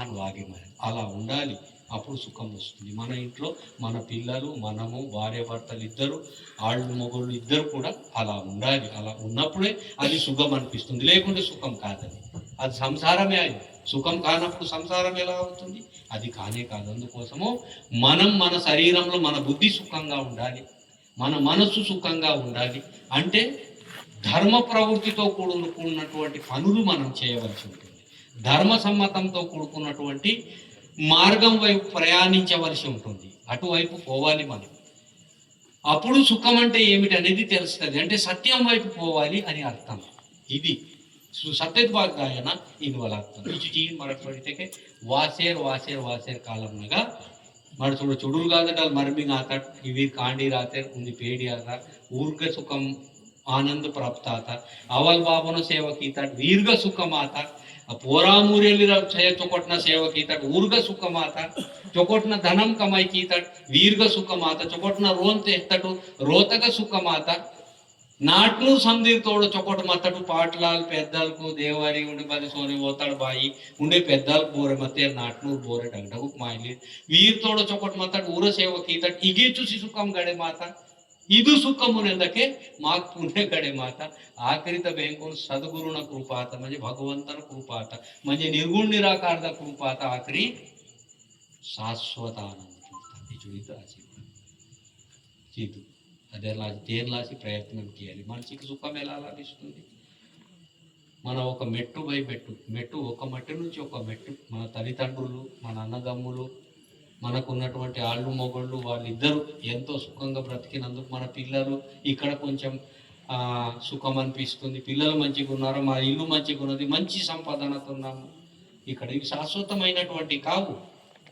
భగవాన్ వాగేమని అలా ఉండాలి. అప్పుడు సుఖం వస్తుంది. మన ఇంట్లో మన పిల్లలు, మనము, భార్య భర్తలు ఇద్దరు, ఆళ్ళు మొగోళ్ళు ఇద్దరు కూడా అలా ఉండాలి. అలా ఉన్నప్పుడే అది సుఖం అనిపిస్తుంది, లేకుంటే సుఖం కాదని. అది సంసారమే. అది సుఖం కానప్పుడు సంసారం ఎలా అవుతుంది? అది కానే కాదు. అందుకోసము మనం మన శరీరంలో మన బుద్ధి సుఖంగా ఉండాలి, మన మనస్సు సుఖంగా ఉండాలి. అంటే ధర్మ ప్రవృత్తితో కూడుకున్నటువంటి పనులు మనం చేయవలసి ఉంటుంది. ధర్మ సమ్మతంతో కూడుకున్నటువంటి మార్గం వైపు ప్రయాణించవలసి ఉంటుంది. అటువైపు పోవాలి మనం. అప్పుడు సుఖం అంటే ఏమిటి అనేది తెలుస్తుంది. అంటే సత్యం వైపు పోవాలి అని అర్థం. ఇది सत्यवाग्दायना इनवलाग्तम इचुचीन मरठोड़िते वासेर वासेर वासेर कालमनगा मर थोड़ा चुडुल गादटल मरमिंग आतट इवीर कांडी रातेर उंदी पेड़ी आता ऊर्ग सुखम आनंद प्राप्त आता अवल बाबनो सेवा कीतट वीर्ग सुखम आता पोरामूरेली छय चोकोटना सेवा कीतट ऊर्ग सुखम आता चोकोटना धनम कमाई कीतट वीर्ग सुखम आता चोकोटना रोन तेतटु रोतक सुखम आता नाटू समदीर तोड़ चौकट मत पाटलाल पेदल को देवारी उंडे बदी सोने ओतड़ बाई उंडे पेदल बोरे मते नाटनूर बोरे डगडगुक मायली वीर तोड़ चौकट मत ऊर सेव कीतट इगे चूसी सुखम गड़े माता इदु सुखमुनेंदके माक पुण्य गड़े माता आखरी बेंकुन सद्गुरुन कृपात म्हणजे भगवंतन कृपात म्हणजे निर्गुण निराकार कृपात आखरी शाश्वत आनंद चीतु అదేలా తేర్లాసి ప్రయత్నం చేయాలి. మనిషికి సుఖం ఎలా లభిస్తుంది? మన ఒక మెట్టు బై మెట్టు ఒక మట్టి నుంచి ఒక మెట్టు మన తల్లిదండ్రులు, మన అన్నదమ్ములు, మనకున్నటువంటి ఆళ్ళు మొగళ్ళు వాళ్ళిద్దరూ ఎంతో సుఖంగా బ్రతికినందుకు మన పిల్లలు ఇక్కడ కొంచెం సుఖం అనిపిస్తుంది. పిల్లలు మంచిగా ఉన్నారు, మా ఇల్లు మంచిగా ఉన్నది, మంచి సంపాదనతో ఉన్నాము. ఇక్కడ ఇవి శాశ్వతమైనటువంటి కావు.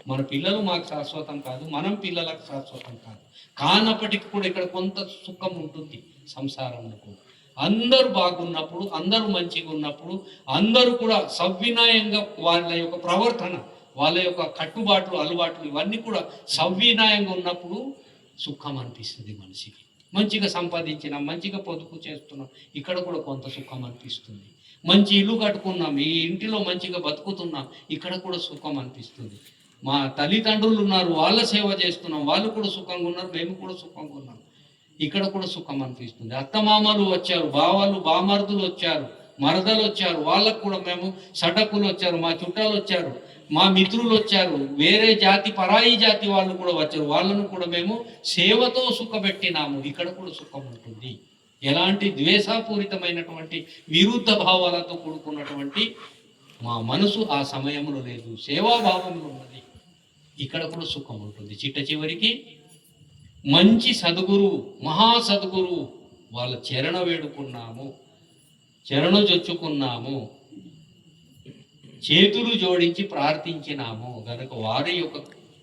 మన పిల్లలు మాకు శాశ్వతం కాదు, మనం పిల్లలకు శాశ్వతం కాదు. కానప్పటికీ కూడా ఇక్కడ కొంత సుఖం ఉంటుంది సంసారంలో కూడా. అందరూ బాగున్నప్పుడు, అందరూ మంచిగా ఉన్నప్పుడు, అందరూ కూడా సవ్వినయంగా వాళ్ళ యొక్క ప్రవర్తన, వాళ్ళ యొక్క కట్టుబాట్లు, అలవాట్లు ఇవన్నీ కూడా సవ్వినయంగా ఉన్నప్పుడు సుఖం అనిపిస్తుంది మనిషికి. మంచిగా సంపాదించినాం, మంచిగా పొదుపు చేస్తున్నాం, ఇక్కడ కూడా కొంత సుఖం అనిపిస్తుంది. మంచి ఇల్లు కట్టుకున్నాం, ఈ ఇంటిలో మంచిగా బతుకుతున్నాం, ఇక్కడ కూడా సుఖం అనిపిస్తుంది. మా తల్లిదండ్రులు ఉన్నారు, వాళ్ళ సేవ చేస్తున్నాం, వాళ్ళు కూడా సుఖంగా ఉన్నారు, మేము కూడా సుఖంగా ఉన్నాం, ఇక్కడ కూడా సుఖం అనిపిస్తుంది. అత్తమామలు వచ్చారు, బావలు బామర్దులు వచ్చారు, మరదలు వచ్చారు, వాళ్ళకు కూడా మేము సటకులు వచ్చారు, మా చుట్టాలు వచ్చారు, మా మిత్రులు వచ్చారు, వేరే జాతి పరాయి జాతి వాళ్ళు కూడా వచ్చారు, వాళ్ళను కూడా మేము సేవతో సుఖపెట్టినాము, ఇక్కడ కూడా సుఖం ఉంటుంది. ఎలాంటి ద్వేషపూరితమైనటువంటి విరుద్ధ భావాలతో కూడుకున్నటువంటి మా మనసు ఆ సమయంలో లేదు, సేవాభావంలో ఉన్నది, ఇక్కడ కూడా సుఖం ఉంటుంది. చిట్ట చివరికి మంచి సద్గురు, మహాసద్గురు వాళ్ళ చరణ వేడుకున్నాము, చరణ చొచ్చుకున్నాము, చేతులు జోడించి ప్రార్థించినాము గనక వారి యొక్క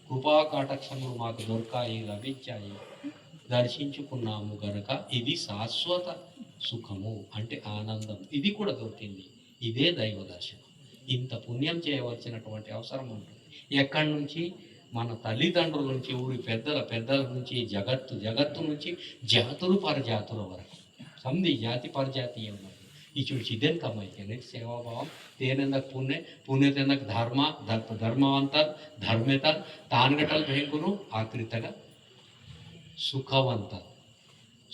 కృపా కాటక్షములు మాకు దొరకాయి, లభించాయి, దర్శించుకున్నాము గనక ఇది శాశ్వత సుఖము అంటే ఆనందం, ఇది కూడా దొరికింది. ఇదే దైవ దర్శనం. ఇంత పుణ్యం చేయవలసినటువంటి అవసరం ఉంటుంది. ఎక్కడి నుంచి? మన తల్లిదండ్రుల నుంచి, ఊరి పెద్దల నుంచి, జగత్తు నుంచి జాతులు పరజాతుల వరకు సంధి జాతి పరజాతీయ ఈ చూసి ఇదేం కమ్మైతే సేవాభావం తేనందకు పుణ్య తెందకు ధర్మవంత ధర్మేత తాన్గటల్ భయంకును ఆకృతగా సుఖవంత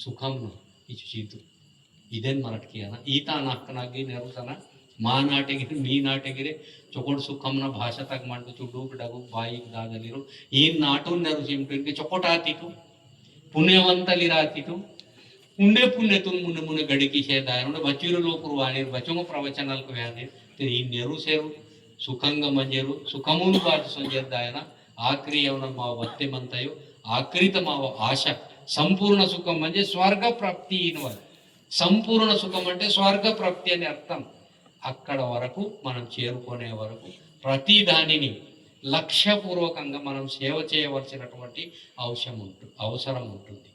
ಸುಖಂನು ಇಚ್ಚಿದ್ದು ಇದೇನು ಮರಟ್ಕಿಯನ ಈತ ನಕ್ಕನಾಗಿ ನೆರುತನ ಮಾ ನಾಟಗಿರಿ ಮೀ ನಾಟಗಿರಿ ಚೊಕೊಡು ಸುಖಂನ ಭಾಷಾ ತಗ ಮಾಡ್ತು ಚುಡ್ಡು ಬಿಡಗು ಬಾಯಿಗೆ ದಾದಲಿರು ಈ ನಾಟು ನೆರು ಸಿಂಟು ಚೊಕೊಟ ಆತಿತು पुण्यवंतलिरातिटू उंडे पुण्यतून मुने मुने गडकी शेदाय बचीर लोकरू वाणीर बचोंग प्रवचनाలకు వ్యాధి ఈ నెరు సేరు సుఖంగా మంజేరు సుఖమును బాటు సంజేదాయన ఆఖరి యవన మా వత్తే మంతయో ఆఖరిత మా ఆశ సంపూర్ణ సుఖం అంటే స్వర్గ ప్రాప్తి ఇనవ సంపూర్ణ సుఖం అంటే స్వర్గ ప్రాప్తి అని అర్థం. అక్కడ వరకు మనం చేరుకునే వరకు ప్రతి దానిని లక్ష్యపూర్వకంగా మనం సేవ చేయవలసినటువంటి అవసరం ఉంటుంది.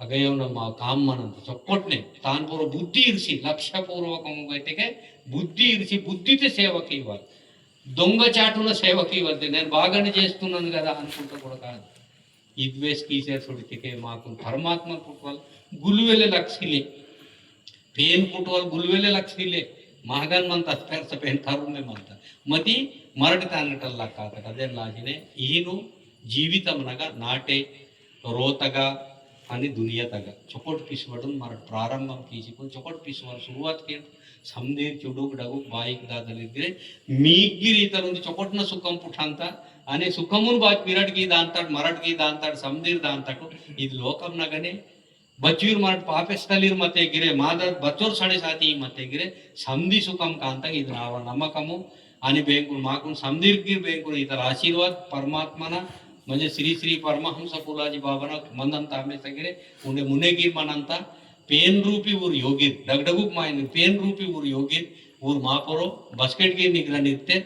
ಅಗಯವ್ನ ಕಾಮನಂತ ಚೊಕ್ಕೊಟ್ನೆ ತಾನ್ಪುರ ಬುದ್ಧಿ ಇರಿಸಿ ಲಕ್ಷ್ಯಪೂರ್ವಕಕ್ಕೆ బుద్ధి ఇరిచి బుద్ధితో సేవకి ఇవ్వాలి. దొంగచాటున సేవకి ఇవ్వద్దు. నేను బాగానే చేస్తున్నాను కదా అనుకుంటూ కూడా కాదు. ಇದ್ವೇಸ್ ಕೀಸೇರ್ಸೊಡಿಕೆ ಮಾಕು ಪರಮಾತ್ಮ ಪುಟ್ವಲ್ ಗುಲ್ವೆಲೆ ಲಕ್ಷಿಲೆ ಪೇನ್ ಪುಟ್ವಲ್ ಗುಲ್ವೆಲೆ ಲಕ್ಷಿಲೆ ಮಹಗನ್ ಮಂತ ಅಸ್ಪೆರ್ಸ ಪೇನ್ ತರುಣೆ ಮಂತ ಮತಿ ಮರಟಿ ತಾನಟಲ್ಲ ಕಾಕಟ ಅದೆಲ್ಲಾಗಿನೇ ಈನು ಜೀವಿತಮನಗ ನಾಟೆ रोतगा आणि दुनियातगा चोकोट पिसवडून मराठ प्रारंभम कीजिकून चोकोट पिसवाल सुरुवात के समदेर चुडूक डगूक बाईक दादलिद्रे मीगिर इतरुंदी चोकोटन सुखम पुठांता आणि सुखमून बात विराट गी दांताड मराठ गी दांताड समदेर दांताटू ఇది లోకం నగనే बच्चूर मराठ पापेस्तलीर मते गिरे मादर बच्चोर 7.5 मते गिरे समदी सुखम कांता ఇది నావ నమ్మకము आणि बेंकुल माकून समदीर गिर बेंकुल इतर आशीर्वाद परमात्माना म्हणजे श्री श्री परमहंस फुलाजी बाबाना मंदंत आम्ही सगळे उन्हे मुनेगीर मनांता पेन रूपी ऊर योगीर डगडगुक मायन पेन रूपी ऊर योगीर ऊर मापोरो बास्केट गे निग्रह निर्ते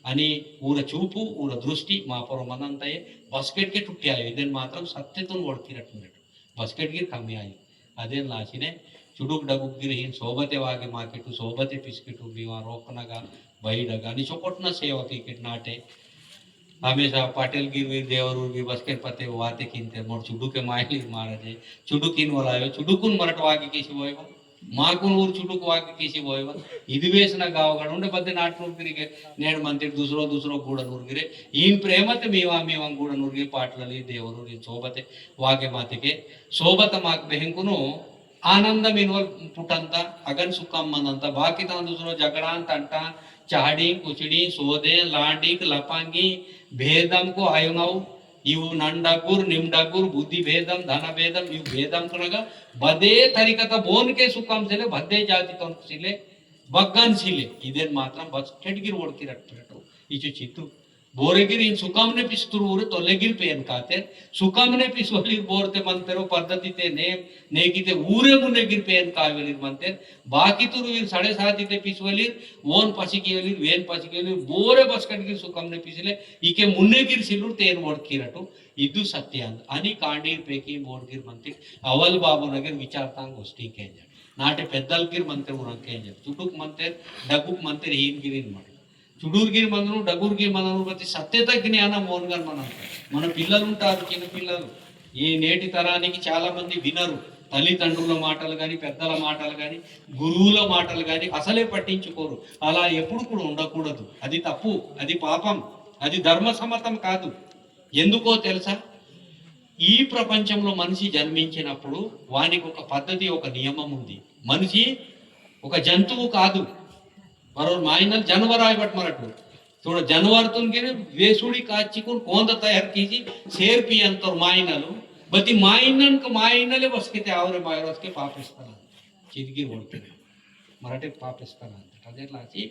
आणि ऊर चूपू ऊर दृष्टी मापोरो मनांता ये बास्केट के टुट्टी आयो इदेन मात्रम सत्यतून ओळखिरट्टुन्नट्టు बास्केट गिर कमी आयो अदेन लाचिने चुडुक डगुक गिर हिन सोबते वागे मार्केटು सोबते पिस्केटು बीवा रोकनगा बैडगा आणि चोकोटना सेवा क्रिकेट नाटे हमेशा पाटिल गिरवीर देवरूर गी बसके पते वाते किनते मोर चुडू के मायली महाराजे चुडू किन वलायो चुडूकुन मराठ वागे किसी बोयव माकुन ऊर चुडूक वागे किसी बोयव इदिवेसना गावगड उंडे बद्दे नाटूर गिरिगे नेड मंते दुसरो गूडनूर गिरे इन प्रेमते मीवा गूडनूर गी पाटलली देवरूर गी सोबते वागे मातेके सोबत माक बेहंकुनु आनंद मिनवल पुटंता अगन सुखम मनंता बाकी ता दुसरो जगडान तंटा चाडी कुचडी सोदे लांडिक लपांगी भेदम को आयुनाऊ इव नंडाकुर निम्डाकुर बुद्धि भेदम धन भेदम इव भेदम कनगा बदे तरीकता बोन के सुखम सिले बदे जाति तो सिले बग्गन सिले इदेन मात्रम बस केटगिर ओडकी रट्टो इचु चित्तु बोरेगिर इन सुखमने पिस्तुरूरे तोलेगिर पेन काते सुखमने पिसवलीर बोरते मंतेरो पद्धति ते नेकीते ऊरे मुनेगिर पेन कावेलीर मंते बाकी तुरुवीर 7.5 ते पिसवलीर ओन पसिकेलीर वेन पसिकेलीर बोरे बसकटगिर सुखमने पिसले इके मुनेगिर सिलूर तेन ओडकीरटू इदु सत्यांत आणि कांडीर पैकी बोडगिर मंते अवल बाबू नगर विचारतांग गोष्टी केंज नाटे पेद्दलगिर मंते उरं केंज चुटुक मंते डगुक मंते हिनगिरीन माड చుడూర్గిరి మందను డగూర్గిరి మందను ప్రతి సత్యత జ్ఞానం మోన్గన్ మన పిల్లలు ఉంటారు చిన్న పిల్లలు ఈ నేటి తరానికి చాలా మంది వినరు తల్లిదండ్రుల మాటలు కానీ పెద్దల మాటలు కానీ గురువుల మాటలు కానీ అసలే పట్టించుకోరు అలా ఎప్పుడు కూడా ఉండకూడదు అది తప్పు అది పాపం అది ధర్మ సమ్మతం కాదు ఎందుకో తెలుసా ఈ ప్రపంచంలో మనిషి జన్మించినప్పుడు వానికి ఒక పద్ధతి ఒక నియమం ఉంది మనిషి ఒక జంతువు కాదు बरोबर मायनल जानवर आहे बट मराठू थोडं जानवरतून गेले वेसुडी काचिकून कोंद तयार कीजी शेर पियंतर मायनल बती मायनन क मायनले बसके ते आवरे मायर बसके पापिस्तान चिदगी बोलते मराठी पापिस्तान अदेलाची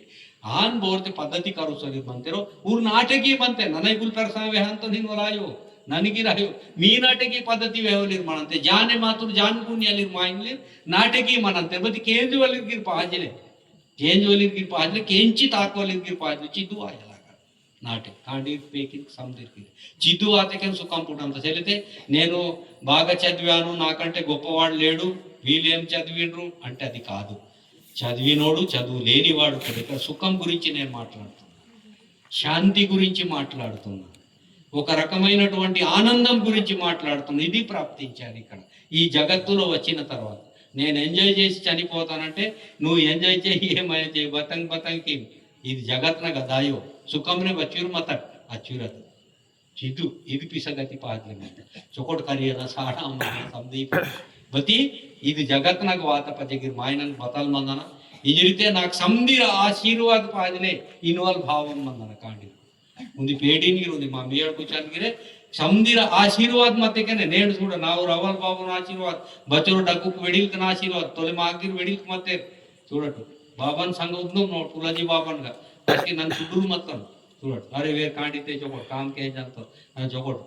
आन बोरते पद्धती करू सरी म्हणतेरो ऊर नाटकी म्हणते ननै गुल परसावे हांतो निन वलायो ನನಗಿರಾಯೋ ಮೀ ನಾಟಕಿ ಪದ್ಧತಿ ವ್ಯವಲಿರ್ ಮಾಡಂತೆ ಜಾನೆ ಮಾತುರ್ ಜಾನ್ ಗುನ್ಯಲಿರ್ ಮಾಯಿನ್ಲಿರ್ ನಾಟಕಿ ಮನಂತೆ ಬದಿ ಕೇಂದ್ರವಲಿರ್ ಗಿರ್ ಪಾಜಲೆ केंजवलीर पाजले केंची ताकवलीर पाजले चिदू आयलागा नाटे कांडी पेकी समदीर चिदू आते के सुखम पुटंత చెలితే నేను బాగా చదివాను నాకంటే గొప్పవాడు లేడు వీళ్ళేం చదివిండ్రు అంటే అది కాదు చదివినోడు చదువు లేనివాడు ఇక్కడ సుఖం గురించి నేను మాట్లాడుతున్నా శాంతి గురించి మాట్లాడుతున్నా ఒక రకమైనటువంటి ఆనందం గురించి మాట్లాడుతున్నా ఇది ప్రాప్తించాలి ఇక్కడ ఈ జగత్తులో వచ్చిన తర్వాత నేను ఎంజాయ్ చేసి చనిపోతానంటే నువ్వు ఎంజాయ్ చేయి ఏమైనా చేయి బతంకి ఇది జగత్న గదాయో సుఖంనే బచ్చూరు మత అచ్చురత చిదు ఇది పిసగతి పాదలే మత చొకోట్ కరియన సాడా మన సందీప్ బతి ఇది జగత్న వాత పజగిర్ మాయనన్ బతల్ మందన ఇజిరితే నాకు సందీర ఆశీర్వాద పాదలే ఇన్వాల్వ్ భావం మందన కాండి ఉంది పేడినిరు ఉంది మా మియర్ కుచాన్గిరే समदीर आशीर्वाद मते केने नेड सुड नाव रवल बाबू आशीर्वाद बचरो डकुक वेडिल कन आशीर्वाद तोले मागिर वेडिल मते చూడటు బాబాన్ సంగ ఉద్నం నో तुलाजी बाबन गा उसके नन सुडुर मतन చూడటు अरे वे कांडिते चोकोट काम के जानतो चोकोट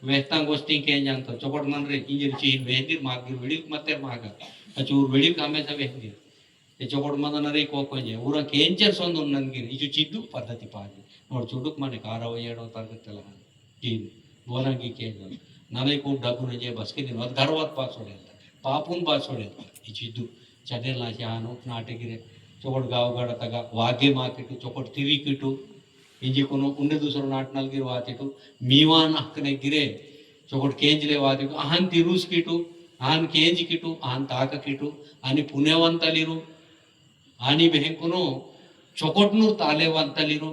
वेस्तां गोष्टी के जानतो चोकोट मन रे इंजिर ची वेदिर मागिर वेडिल मते मागा अचूर वेडिल कामे सा वेदिर ते चोकोट मन रे को कोजे उरा केंचर सोंद ननगिर इजु चिद्दु पद्धति पाजे नोड चुडुक मने 6వ 7వ తరగతి లా जी बोलांगी के नाने को डगु ने जे बस के दिन घरवात पास होडे पापून पास होडे इचिदु चदेला जानो नाटगिरे चोकट गावगड तगा वागे माकेटु चोकट तिरिकिटु इंजे कोनो उंडे दुसरो नाटनाल गिर वातेटु मीवान हकने गिरे चोकट केंजले वातेटु आहान तिरुस किटु आहान केंज किटु आहान ताक किटु आणि पुण्यवंतलिरू आणि बेहकुनो चोकटनूर तालेवंतलिरू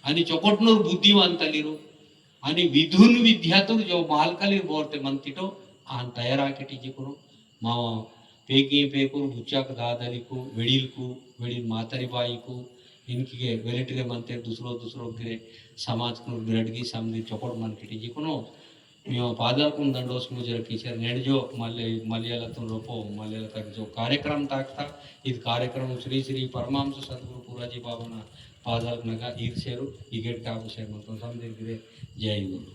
आणि चोकोटनूर बुद्धिವಂತಲಿರು आणि विधून विद्यातून जो मालकालीर बोरते मनतिटो आन तयाराकेटिजिकुनु मा पेकी पेकूर बुच्चाक दादलिकू वेडील मातारी बाईकू इनकी वेलिटरे मनते दूसरो गिरे समाज को बिरडगी समझी चोकोट मन किटिजिकुनु మేము పాదాలకు దండోస్ ముజర కిచర్ నెడ్జో మలయాళతో రూపో మలయాళ తक जो कार्यक्रम ताकता ఇది కార్యక్రమం శ్రీ శ్రీ పరమాంశ సద్గురు పూరాజీ బాబన పాదాలకు నగా ఈర్చేరు ఈ గెట్ కాపు సేమంతో సమదిరిగిరే జై గురు.